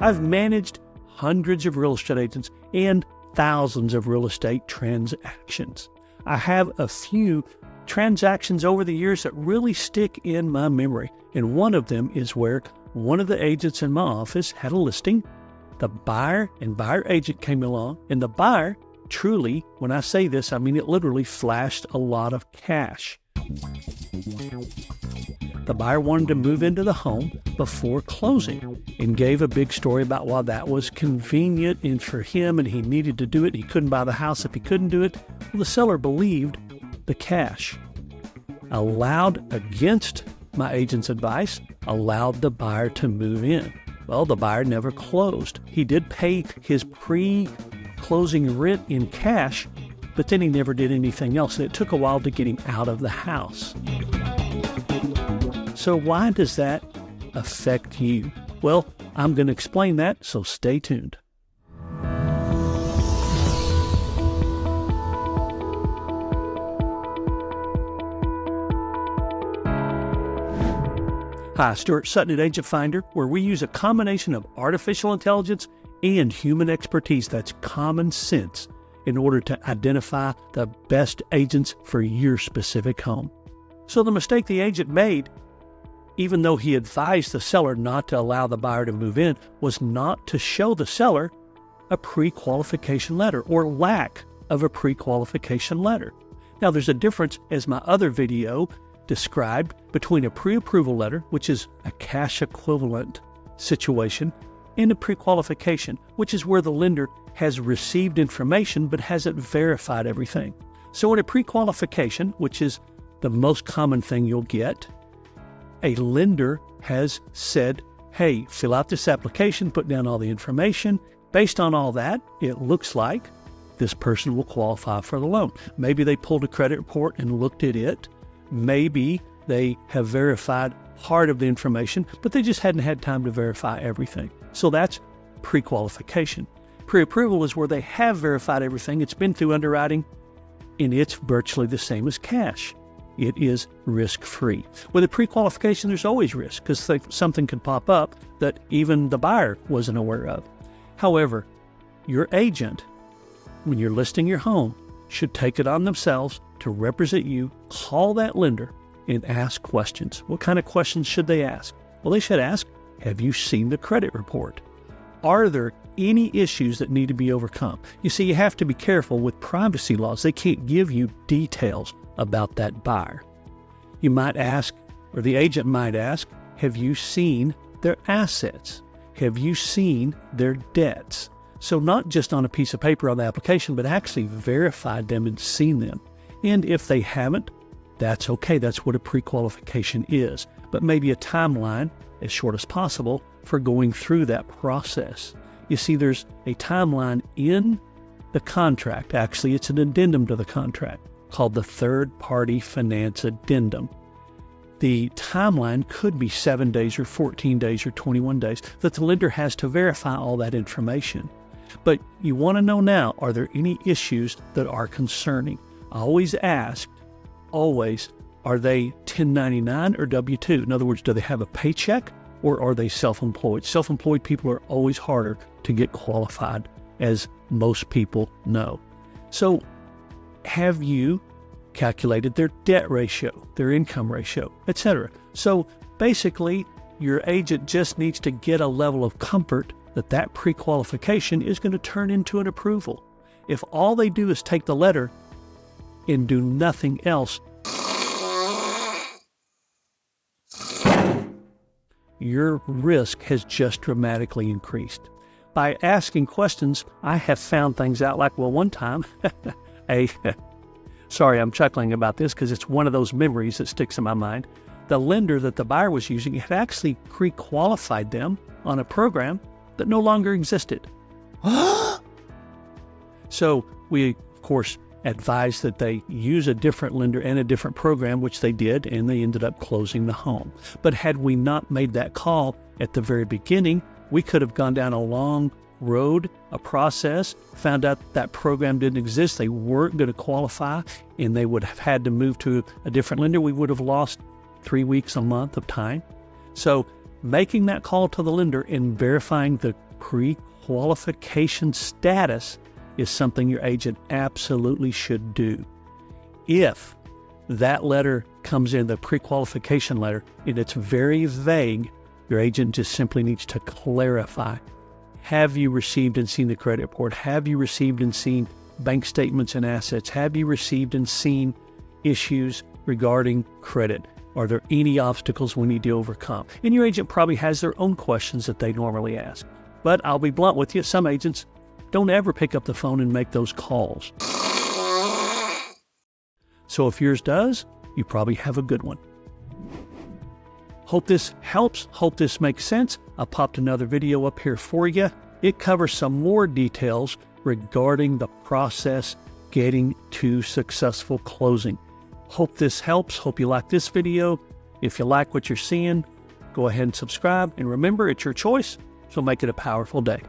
I've managed hundreds of real estate agents and thousands of real estate transactions. I have a few transactions over the years that really stick in my memory. And one of them is where one of the agents in my office had a listing. The buyer and buyer agent came along, and the buyer truly, when I say this, I mean it literally flashed a lot of cash. The buyer wanted to move into the home before closing and gave a big story about why that was convenient and for him and he needed to do it. He couldn't buy the house if he couldn't do it. Well, the seller believed the cash, allowed, against my agent's advice, allowed the buyer to move in. Well, the buyer never closed. He did pay his pre-closing rent in cash, but then he never did anything else, and it took a while to get him out of the house. So why does that affect you? Well, I'm going to explain that, so stay tuned. Hi, Stuart Sutton at Agent Finder, where we use a combination of artificial intelligence and human expertise that's common sense in order to identify the best agents for your specific home. So the mistake the agent made, even though he advised the seller not to allow the buyer to move in, was not to show the seller a pre-qualification letter or lack of a pre-qualification letter. Now, there's a difference, as my other video described, between a pre-approval letter, which is a cash equivalent situation, and a pre-qualification, which is where the lender has received information but hasn't verified everything. So in a pre-qualification, which is the most common thing you'll get, a lender has said, hey, fill out this application, put down all the information. Based on all that, it looks like this person will qualify for the loan. Maybe they pulled a credit report and looked at it. Maybe they have verified part of the information, but they just hadn't had time to verify everything. So that's pre-qualification. Pre-approval is where they have verified everything. It's been through underwriting, and it's virtually the same as cash. It is risk-free. With a pre-qualification, there's always risk because something could pop up that even the buyer wasn't aware of. However, your agent, when you're listing your home, should take it on themselves to represent you, call that lender, and ask questions. What kind of questions should they ask? Well, they should ask, have you seen the credit report? Are there any issues that need to be overcome? You see, you have to be careful with privacy laws. They can't give you details about that buyer. You might ask, or the agent might ask, have you seen their assets? Have you seen their debts? So not just on a piece of paper on the application, but actually verified them and seen them. And if they haven't, that's okay. That's what a pre-qualification is. But maybe a timeline, as short as possible, for going through that process. You see, there's a timeline in the contract. Actually, it's an addendum to the contract called the third-party finance addendum. The timeline could be 7 days or 14 days or 21 days that the lender has to verify all that information. But you want to know now, are there any issues that are concerning? I always ask, are they 1099 or W-2? In other words, do they have a paycheck or are they self-employed? Self-employed people are always harder to get qualified, as most people know. So have you calculated their debt ratio, their income ratio, etc.? So basically, your agent just needs to get a level of comfort that that pre-qualification is going to turn into an approval. If all they do is take the letter and do nothing else, your risk has just dramatically increased. By asking questions, I have found things out like, well, one time, sorry, I'm chuckling about this because it's one of those memories that sticks in my mind. The lender that the buyer was using had actually pre-qualified them on a program that no longer existed. So we, of course, advised that they use a different lender and a different program, which they did, and they ended up closing the home. But had we not made that call at the very beginning, we could have gone down a long road, a process, found out that program didn't exist, they weren't going to qualify, and they would have had to move to a different lender. We would have lost 3 weeks, a month of time. So making that call to the lender and verifying the pre-qualification status is something your agent absolutely should do. If that letter comes in, the pre-qualification letter, and it's very vague, your agent just simply needs to clarify. Have you received and seen the credit report? Have you received and seen bank statements and assets? Have you received and seen issues regarding credit? Are there any obstacles we need to overcome? And your agent probably has their own questions that they normally ask. But I'll be blunt with you, some agents don't ever pick up the phone and make those calls. So if yours does, you probably have a good one. Hope this helps. Hope this makes sense. I popped another video up here for you. It covers some more details regarding the process getting to successful closing. Hope this helps. Hope you like this video. If you like what you're seeing, go ahead and subscribe. And remember, it's your choice, so make it a powerful day.